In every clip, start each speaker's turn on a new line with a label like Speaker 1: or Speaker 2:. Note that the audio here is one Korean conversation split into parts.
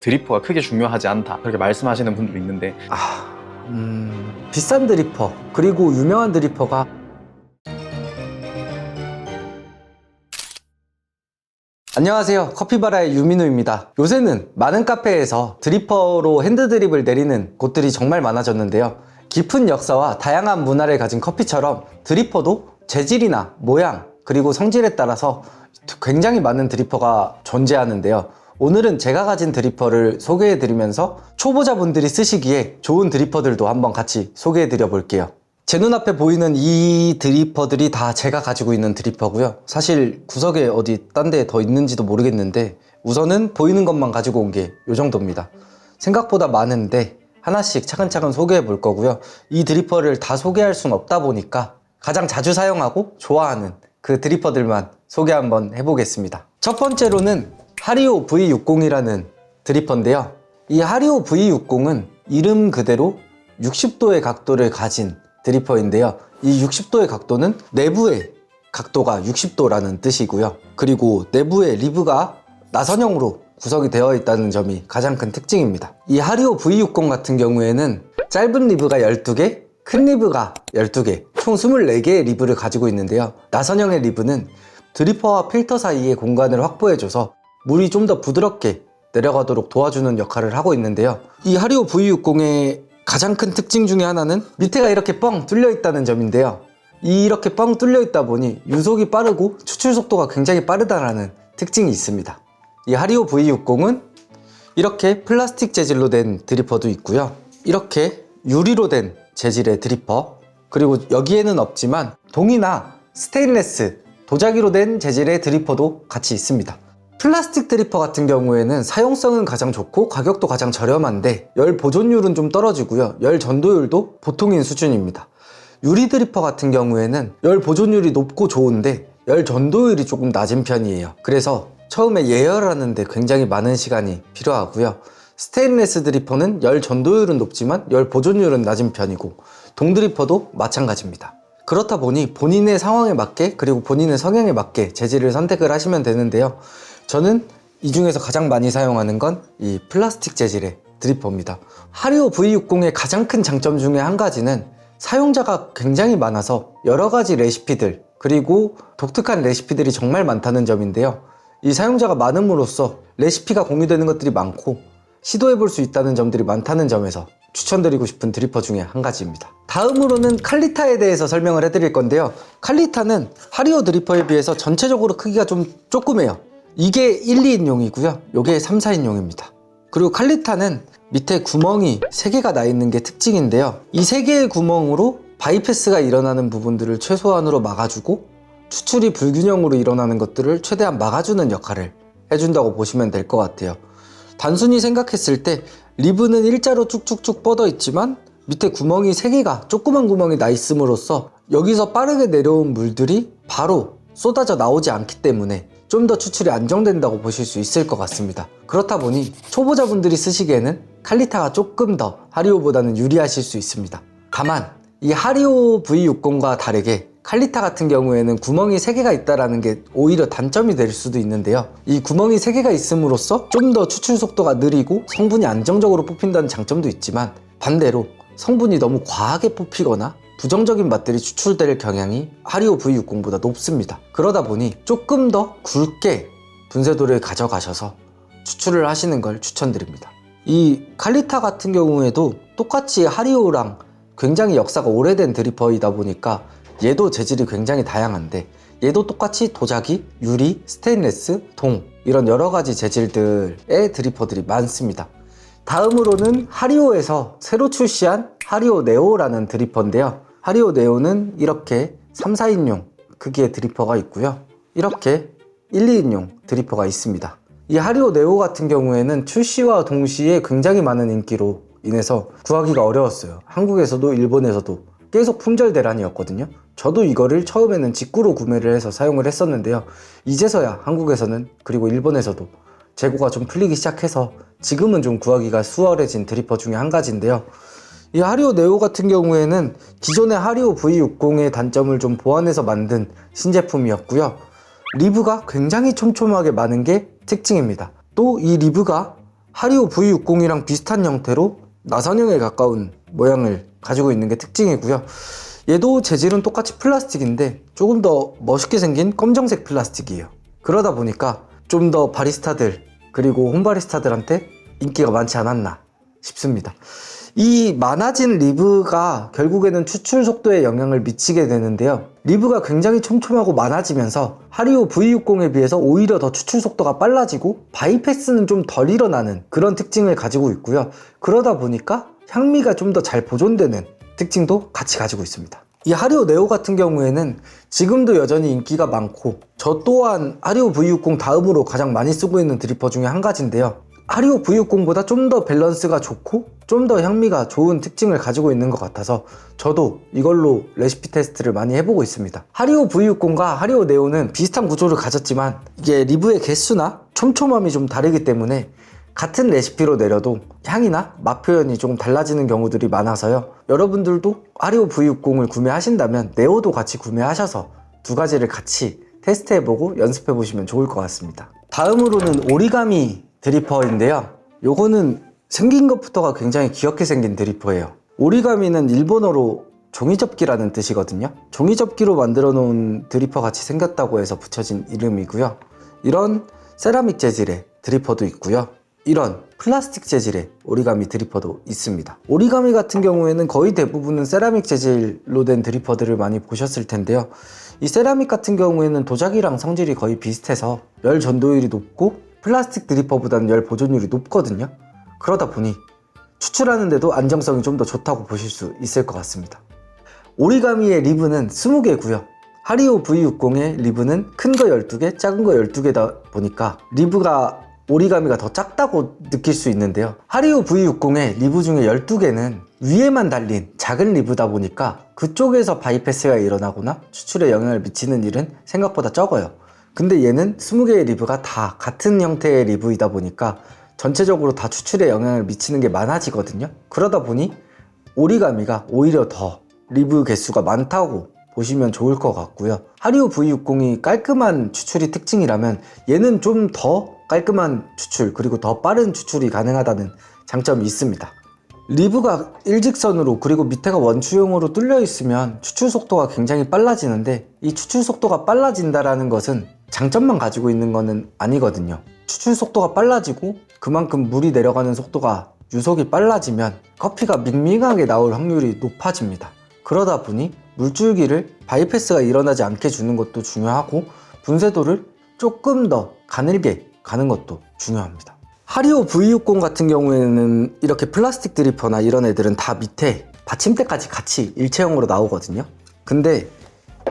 Speaker 1: 드리퍼가 크게 중요하지 않다 그렇게 말씀하시는 분도 있는데
Speaker 2: 비싼 드리퍼 그리고 유명한 드리퍼가 안녕하세요, 커피바라의 유민우입니다. 요새는 많은 카페에서 드리퍼로 핸드드립을 내리는 곳들이 정말 많아졌는데요. 깊은 역사와 다양한 문화를 가진 커피처럼 드리퍼도 재질이나 모양 그리고 성질에 따라서 굉장히 많은 드리퍼가 존재하는데요. 오늘은 제가 가진 드리퍼를 소개해 드리면서 초보자분들이 쓰시기에 좋은 드리퍼들도 한번 같이 소개해 드려 볼게요. 제 눈앞에 보이는 이 드리퍼들이 다 제가 가지고 있는 드리퍼고요. 사실 구석에 어디 딴 데 더 있는지도 모르겠는데 우선은 보이는 것만 가지고 온 게 이 정도입니다. 생각보다 많은데 하나씩 차근차근 소개해 볼 거고요. 이 드리퍼를 다 소개할 순 없다 보니까 가장 자주 사용하고 좋아하는 그 드리퍼들만 소개 한번 해보겠습니다. 첫 번째로는 하리오 V60이라는 드리퍼인데요. 이 하리오 V60은 이름 그대로 60도의 각도를 가진 드리퍼인데요. 이 60도의 각도는 내부의 각도가 60도라는 뜻이고요. 그리고 내부의 리브가 나선형으로 구성이 되어 있다는 점이 가장 큰 특징입니다. 이 하리오 V60 같은 경우에는 짧은 리브가 12개, 큰 리브가 12개, 총 24개의 리브를 가지고 있는데요. 나선형의 리브는 드리퍼와 필터 사이의 공간을 확보해줘서 물이 좀 더 부드럽게 내려가도록 도와주는 역할을 하고 있는데요. 이 하리오 V60의 가장 큰 특징 중에 하나는 밑에가 이렇게 뻥 뚫려 있다는 점인데요. 이렇게 뻥 뚫려 있다 보니 유속이 빠르고 추출 속도가 굉장히 빠르다는 특징이 있습니다. 이 하리오 V60은 이렇게 플라스틱 재질로 된 드리퍼도 있고요. 이렇게 유리로 된 재질의 드리퍼, 그리고 여기에는 없지만 동이나 스테인레스, 도자기로 된 재질의 드리퍼도 같이 있습니다. 플라스틱 드리퍼 같은 경우에는 사용성은 가장 좋고 가격도 가장 저렴한데 열 보존율은 좀 떨어지고요. 열 전도율도 보통인 수준입니다. 유리 드리퍼 같은 경우에는 열 보존율이 높고 좋은데 열 전도율이 조금 낮은 편이에요. 그래서 처음에 예열하는데 굉장히 많은 시간이 필요하고요. 스테인레스 드리퍼는 열 전도율은 높지만 열 보존율은 낮은 편이고 동 드리퍼도 마찬가지입니다. 그렇다 보니 본인의 상황에 맞게 그리고 본인의 성향에 맞게 재질을 선택을 하시면 되는데요. 저는 이 중에서 가장 많이 사용하는 건 이 플라스틱 재질의 드리퍼입니다. 하리오 V60의 가장 큰 장점 중에 한 가지는 사용자가 굉장히 많아서 여러 가지 레시피들 그리고 독특한 레시피들이 정말 많다는 점인데요. 이 사용자가 많음으로써 레시피가 공유되는 것들이 많고 시도해 볼 수 있다는 점들이 많다는 점에서 추천드리고 싶은 드리퍼 중에 한 가지입니다. 다음으로는 칼리타에 대해서 설명을 해드릴 건데요. 칼리타는 하리오 드리퍼에 비해서 전체적으로 크기가 좀 조그매요. 이게 1, 2인용이고요. 이게 3, 4인용입니다. 그리고 칼리타는 밑에 구멍이 3개가 나 있는 게 특징인데요. 이 3개의 구멍으로 바이패스가 일어나는 부분들을 최소한으로 막아주고 추출이 불균형으로 일어나는 것들을 최대한 막아주는 역할을 해준다고 보시면 될 것 같아요. 단순히 생각했을 때 리브는 일자로 쭉쭉쭉 뻗어 있지만 밑에 구멍이 3개가 조그만 구멍이 나 있음으로써 여기서 빠르게 내려온 물들이 바로 쏟아져 나오지 않기 때문에 좀 더 추출이 안정된다고 보실 수 있을 것 같습니다. 그렇다 보니 초보자분들이 쓰시기에는 칼리타가 조금 더 하리오보다는 유리하실 수 있습니다. 다만 이 하리오 V60과 다르게 칼리타 같은 경우에는 구멍이 3개가 있다는 게 오히려 단점이 될 수도 있는데요. 이 구멍이 3개가 있음으로써 좀 더 추출 속도가 느리고 성분이 안정적으로 뽑힌다는 장점도 있지만 반대로 성분이 너무 과하게 뽑히거나 부정적인 맛들이 추출될 경향이 하리오 V60보다 높습니다. 그러다 보니 조금 더 굵게 분쇄도를 가져가셔서 추출을 하시는 걸 추천드립니다. 이 칼리타 같은 경우에도 똑같이 하리오랑 굉장히 역사가 오래된 드리퍼이다 보니까 얘도 재질이 굉장히 다양한데 얘도 똑같이 도자기, 유리, 스테인레스, 동 이런 여러가지 재질들의 드리퍼들이 많습니다. 다음으로는 하리오에서 새로 출시한 하리오 네오라는 드리퍼인데요. 하리오 네오는 이렇게 3, 4인용 크기의 드리퍼가 있고요. 이렇게 1, 2인용 드리퍼가 있습니다. 이 하리오 네오 같은 경우에는 출시와 동시에 굉장히 많은 인기로 인해서 구하기가 어려웠어요. 한국에서도 일본에서도 계속 품절 대란이었거든요. 저도 이거를 처음에는 직구로 구매를 해서 사용을 했었는데요. 이제서야 한국에서는 그리고 일본에서도 재고가 좀 풀리기 시작해서 지금은 좀 구하기가 수월해진 드리퍼 중에 한 가지인데요. 이 하리오 네오 같은 경우에는 기존의 하리오 V60의 단점을 좀 보완해서 만든 신제품이었고요. 리브가 굉장히 촘촘하게 많은 게 특징입니다. 또 이 리브가 하리오 V60이랑 비슷한 형태로 나선형에 가까운 모양을 가지고 있는 게 특징이고요. 얘도 재질은 똑같이 플라스틱인데 조금 더 멋있게 생긴 검정색 플라스틱이에요. 그러다 보니까 좀 더 바리스타들 그리고 홈바리스타들한테 인기가 많지 않았나 싶습니다. 이 많아진 리브가 결국에는 추출 속도에 영향을 미치게 되는데요. 리브가 굉장히 촘촘하고 많아지면서 하리오 V60에 비해서 오히려 더 추출 속도가 빨라지고 바이패스는 좀 덜 일어나는 그런 특징을 가지고 있고요. 그러다 보니까 향미가 좀 더 잘 보존되는 특징도 같이 가지고 있습니다. 이 하리오 네오 같은 경우에는 지금도 여전히 인기가 많고 저 또한 하리오 V60 다음으로 가장 많이 쓰고 있는 드리퍼 중에 한 가지인데요. 하리오 V60보다 좀 더 밸런스가 좋고 좀 더 향미가 좋은 특징을 가지고 있는 것 같아서 저도 이걸로 레시피 테스트를 많이 해보고 있습니다. 하리오 V60과 하리오 네오는 비슷한 구조를 가졌지만 이게 리브의 개수나 촘촘함이 좀 다르기 때문에 같은 레시피로 내려도 향이나 맛 표현이 조금 달라지는 경우들이 많아서요. 여러분들도 하리오 V60을 구매하신다면 네오도 같이 구매하셔서 두 가지를 같이 테스트해보고 연습해보시면 좋을 것 같습니다. 다음으로는 오리가미 드리퍼인데요. 요거는 생긴 것부터가 굉장히 귀엽게 생긴 드리퍼예요. 오리가미는 일본어로 종이접기라는 뜻이거든요. 종이접기로 만들어 놓은 드리퍼 같이 생겼다고 해서 붙여진 이름이고요. 이런 세라믹 재질의 드리퍼도 있고요. 이런 플라스틱 재질의 오리가미 드리퍼도 있습니다. 오리가미 같은 경우에는 거의 대부분은 세라믹 재질로 된 드리퍼들을 많이 보셨을 텐데요. 이 세라믹 같은 경우에는 도자기랑 성질이 거의 비슷해서 열 전도율이 높고 플라스틱 드리퍼보다는 열 보존율이 높거든요. 그러다 보니 추출하는데도 안정성이 좀 더 좋다고 보실 수 있을 것 같습니다. 오리가미의 리브는 20개고요. 하리오 V60의 리브는 큰 거 12개, 작은 거 12개다 보니까 리브가 오리가미가 더 작다고 느낄 수 있는데요. 하리오 V60의 리브 중에 12개는 위에만 달린 작은 리브다 보니까 그쪽에서 바이패스가 일어나거나 추출에 영향을 미치는 일은 생각보다 적어요. 근데 얘는 20개의 리브가 다 같은 형태의 리브이다 보니까 전체적으로 다 추출에 영향을 미치는 게 많아지거든요. 그러다 보니 오리가미가 오히려 더 리브 개수가 많다고 보시면 좋을 것 같고요. 하리오 V60이 깔끔한 추출이 특징이라면 얘는 좀 더 깔끔한 추출 그리고 더 빠른 추출이 가능하다는 장점이 있습니다. 리브가 일직선으로 그리고 밑에가 원추형으로 뚫려 있으면 추출 속도가 굉장히 빨라지는데 이 추출 속도가 빨라진다는 것은 장점만 가지고 있는 것은 아니거든요. 추출 속도가 빨라지고 그만큼 물이 내려가는 속도가 유속이 빨라지면 커피가 밍밍하게 나올 확률이 높아집니다. 그러다 보니 물줄기를 바이패스가 일어나지 않게 주는 것도 중요하고 분쇄도를 조금 더 가늘게 가는 것도 중요합니다. 하리오 V60 같은 경우에는 이렇게 플라스틱 드리퍼나 이런 애들은 다 밑에 받침대까지 같이 일체형으로 나오거든요. 근데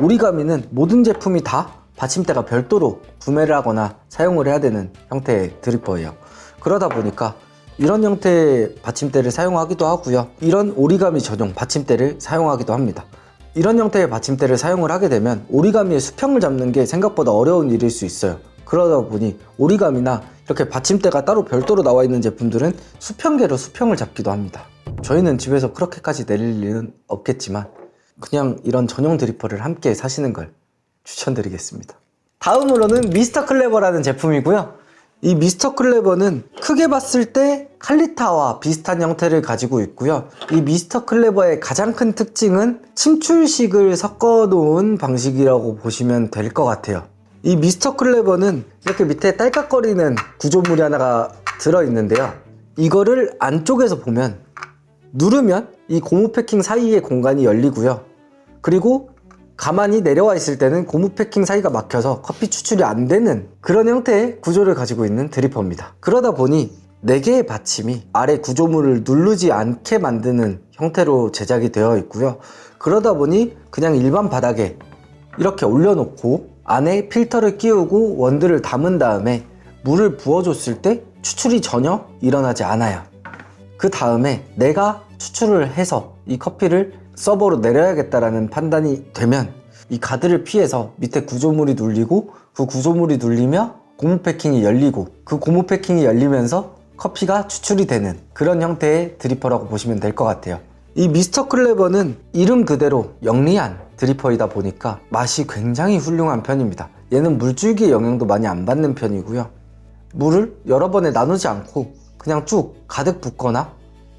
Speaker 2: 오리가미는 모든 제품이 다 받침대가 별도로 구매를 하거나 사용을 해야 되는 형태의 드리퍼예요. 그러다 보니까 이런 형태의 받침대를 사용하기도 하고요. 이런 오리가미 전용 받침대를 사용하기도 합니다. 이런 형태의 받침대를 사용을 하게 되면 오리가미의 수평을 잡는 게 생각보다 어려운 일일 수 있어요. 그러다 보니 오리가미나 이렇게 받침대가 따로 별도로 나와 있는 제품들은 수평계로 수평을 잡기도 합니다. 저희는 집에서 그렇게까지 내릴 일은 없겠지만 그냥 이런 전용 드리퍼를 함께 사시는 걸 추천드리겠습니다. 다음으로는 미스터 클레버라는 제품이고요. 이 미스터 클레버는 크게 봤을 때 칼리타와 비슷한 형태를 가지고 있고요. 이 미스터 클레버의 가장 큰 특징은 침출식을 섞어 놓은 방식이라고 보시면 될 것 같아요. 이 미스터 클레버는 이렇게 밑에 딸깍거리는 구조물이 하나가 들어있는데요. 이거를 안쪽에서 보면 누르면 이 고무 패킹 사이의 공간이 열리고요. 그리고 가만히 내려와 있을 때는 고무 패킹 사이가 막혀서 커피 추출이 안 되는 그런 형태의 구조를 가지고 있는 드리퍼입니다. 그러다 보니 4개의 받침이 아래 구조물을 누르지 않게 만드는 형태로 제작이 되어 있고요. 그러다 보니 그냥 일반 바닥에 이렇게 올려놓고 안에 필터를 끼우고 원두를 담은 다음에 물을 부어줬을 때 추출이 전혀 일어나지 않아요. 그 다음에 내가 추출을 해서 이 커피를 서버로 내려야겠다라는 판단이 되면 이 가드를 피해서 밑에 구조물이 눌리고 그 구조물이 눌리며 고무 패킹이 열리고 그 고무 패킹이 열리면서 커피가 추출이 되는 그런 형태의 드리퍼라고 보시면 될 것 같아요. 이 미스터 클레버는 이름 그대로 영리한 드리퍼이다 보니까 맛이 굉장히 훌륭한 편입니다. 얘는 물줄기의 영향도 많이 안 받는 편이고요. 물을 여러 번에 나누지 않고 그냥 쭉 가득 붓거나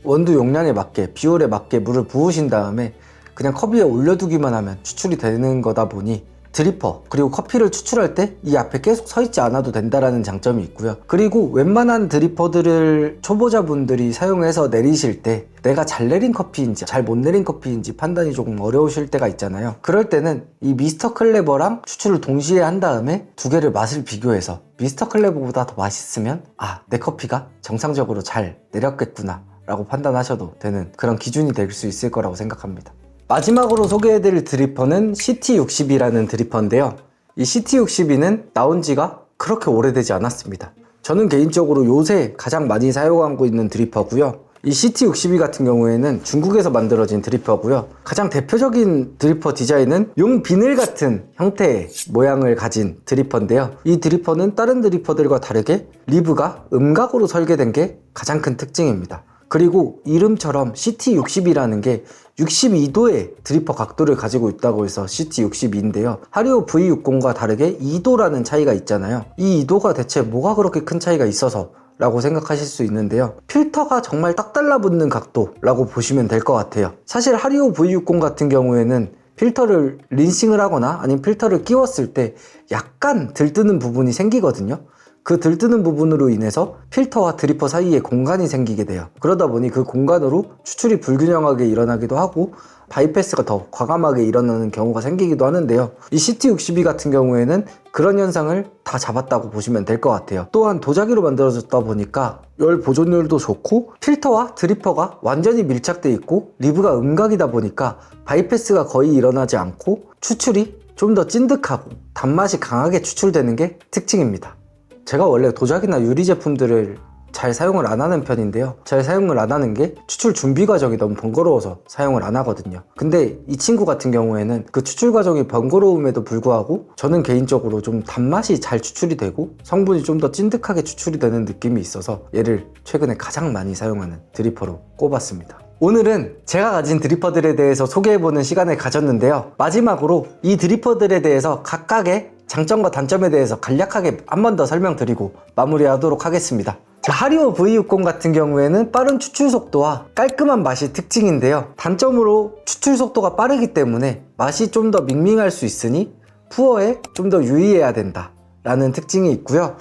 Speaker 2: 원두 용량에 맞게 비율에 맞게 물을 부으신 다음에 그냥 컵 위에 올려두기만 하면 추출이 되는 거다 보니 드리퍼 그리고 커피를 추출할 때 이 앞에 계속 서 있지 않아도 된다라는 장점이 있고요. 그리고 웬만한 드리퍼들을 초보자분들이 사용해서 내리실 때 내가 잘 내린 커피인지 잘 못 내린 커피인지 판단이 조금 어려우실 때가 있잖아요. 그럴 때는 이 미스터 클레버랑 추출을 동시에 한 다음에 두 개를 맛을 비교해서 미스터 클레버보다 더 맛있으면 내 커피가 정상적으로 잘 내렸겠구나 라고 판단하셔도 되는 그런 기준이 될 수 있을 거라고 생각합니다. 마지막으로 소개해드릴 드리퍼는 CT60이라는 드리퍼인데요. 이 CT62는 나온 지가 그렇게 오래되지 않았습니다. 저는 개인적으로 요새 가장 많이 사용하고 있는 드리퍼고요. 이 CT62 같은 경우에는 중국에서 만들어진 드리퍼고요. 가장 대표적인 드리퍼 디자인은 용 비늘 같은 형태의 모양을 가진 드리퍼인데요. 이 드리퍼는 다른 드리퍼들과 다르게 리브가 음각으로 설계된 게 가장 큰 특징입니다. 그리고 이름처럼 CT60이라는 게 62도의 드리퍼 각도를 가지고 있다고 해서 CT62인데요. 하리오 V60과 다르게 2도라는 차이가 있잖아요. 이 2도가 대체 뭐가 그렇게 큰 차이가 있어서 라고 생각하실 수 있는데요. 필터가 정말 딱 달라붙는 각도라고 보시면 될 것 같아요. 사실 하리오 V60 같은 경우에는 필터를 린싱을 하거나 아니면 필터를 끼웠을 때 약간 들뜨는 부분이 생기거든요. 그 들뜨는 부분으로 인해서 필터와 드리퍼 사이에 공간이 생기게 돼요. 그러다 보니 그 공간으로 추출이 불균형하게 일어나기도 하고 바이패스가 더 과감하게 일어나는 경우가 생기기도 하는데요. 이 CT62 같은 경우에는 그런 현상을 다 잡았다고 보시면 될 것 같아요. 또한 도자기로 만들어졌다 보니까 열 보존율도 좋고 필터와 드리퍼가 완전히 밀착되어 있고 리브가 음각이다 보니까 바이패스가 거의 일어나지 않고 추출이 좀 더 찐득하고 단맛이 강하게 추출되는 게 특징입니다. 제가 원래 도자기나 유리 제품들을 잘 사용을 안 하는 편인데요. 잘 사용을 안 하는 게 추출 준비 과정이 너무 번거로워서 사용을 안 하거든요. 근데 이 친구 같은 경우에는 그 추출 과정이 번거로움에도 불구하고 저는 개인적으로 좀 단맛이 잘 추출이 되고 성분이 좀 더 찐득하게 추출이 되는 느낌이 있어서 얘를 최근에 가장 많이 사용하는 드리퍼로 꼽았습니다. 오늘은 제가 가진 드리퍼들에 대해서 소개해보는 시간을 가졌는데요. 마지막으로 이 드리퍼들에 대해서 각각의 장점과 단점에 대해서 간략하게 한 번 더 설명드리고 마무리하도록 하겠습니다. 자, 하리오 V60 같은 경우에는 빠른 추출 속도와 깔끔한 맛이 특징인데요. 단점으로 추출 속도가 빠르기 때문에 맛이 좀 더 밍밍할 수 있으니 푸어에 좀 더 유의해야 된다 라는 특징이 있고요.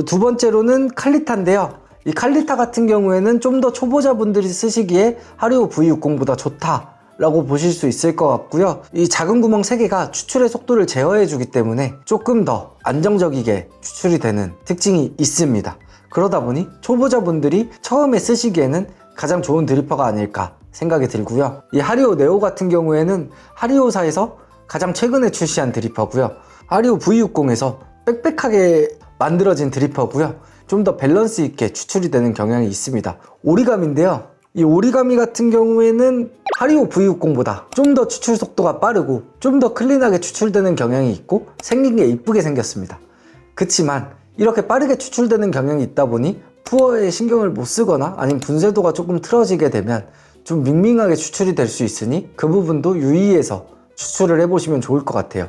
Speaker 2: 두 번째로는 칼리타인데요. 이 칼리타 같은 경우에는 좀 더 초보자분들이 쓰시기에 하리오 V60보다 좋다 라고 보실 수 있을 것 같고요. 이 작은 구멍 3개가 추출의 속도를 제어해 주기 때문에 조금 더 안정적이게 추출이 되는 특징이 있습니다. 그러다 보니 초보자분들이 처음에 쓰시기에는 가장 좋은 드리퍼가 아닐까 생각이 들고요. 이 하리오 네오 같은 경우에는 하리오사에서 가장 최근에 출시한 드리퍼고요. 하리오 V60에서 빽빽하게 만들어진 드리퍼고요. 좀 더 밸런스 있게 추출이 되는 경향이 있습니다. 오리가미인데요. 이 오리가미 같은 경우에는 하리오 V60보다 좀 더 추출 속도가 빠르고 좀 더 클린하게 추출되는 경향이 있고 생긴 게 이쁘게 생겼습니다. 그치만 이렇게 빠르게 추출되는 경향이 있다 보니 푸어에 신경을 못 쓰거나 아니면 분쇄도가 조금 틀어지게 되면 좀 밍밍하게 추출이 될 수 있으니 그 부분도 유의해서 추출을 해보시면 좋을 것 같아요.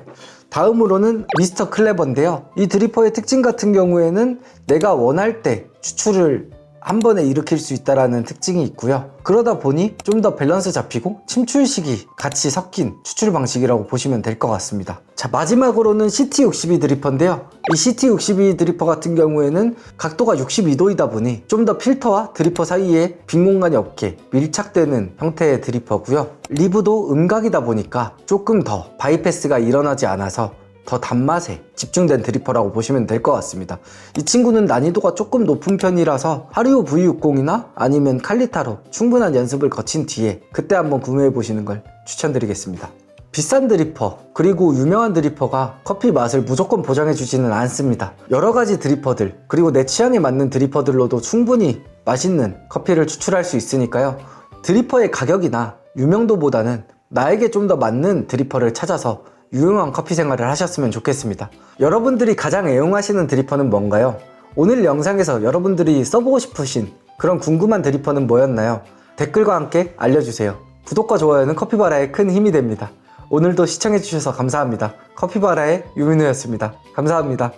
Speaker 2: 다음으로는 미스터 클레버인데요. 이 드리퍼의 특징 같은 경우에는 내가 원할 때 추출을 한 번에 일으킬 수 있다는 특징이 있고요. 그러다 보니 좀 더 밸런스 잡히고 침출식이 같이 섞인 추출 방식이라고 보시면 될 것 같습니다. 자, 마지막으로는 CT62 드리퍼인데요. 이 CT62 드리퍼 같은 경우에는 각도가 62도이다 보니 좀 더 필터와 드리퍼 사이에 빈 공간이 없게 밀착되는 형태의 드리퍼고요. 리브도 음각이다 보니까 조금 더 바이패스가 일어나지 않아서 더 단맛에 집중된 드리퍼라고 보시면 될 것 같습니다. 이 친구는 난이도가 조금 높은 편이라서 하리오 V60이나 아니면 칼리타로 충분한 연습을 거친 뒤에 그때 한번 구매해 보시는 걸 추천드리겠습니다. 비싼 드리퍼 그리고 유명한 드리퍼가 커피 맛을 무조건 보장해 주지는 않습니다. 여러 가지 드리퍼들 그리고 내 취향에 맞는 드리퍼들로도 충분히 맛있는 커피를 추출할 수 있으니까요. 드리퍼의 가격이나 유명도보다는 나에게 좀 더 맞는 드리퍼를 찾아서 유용한 커피 생활을 하셨으면 좋겠습니다. 여러분들이 가장 애용하시는 드리퍼는 뭔가요? 오늘 영상에서 여러분들이 써보고 싶으신 그런 궁금한 드리퍼는 뭐였나요? 댓글과 함께 알려주세요. 구독과 좋아요는 커피바라에 큰 힘이 됩니다. 오늘도 시청해주셔서 감사합니다. 커피바라의 유민우였습니다. 감사합니다.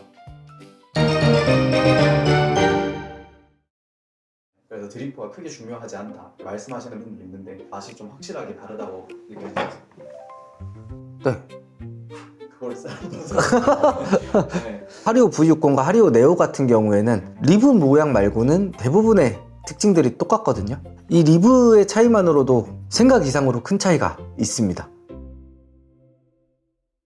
Speaker 1: 드리퍼가 크게 중요하지 않다 말씀하시는 분도 있는데 맛이 좀 확실하게 다르다고 얘기하셨어요.
Speaker 2: 네.
Speaker 1: 그걸 썰어서 네.
Speaker 2: 하리오 V60과 하리오 네오 같은 경우에는 리브 모양 말고는 대부분의 특징들이 똑같거든요. 이 리브의 차이만으로도 생각 이상으로 큰 차이가 있습니다.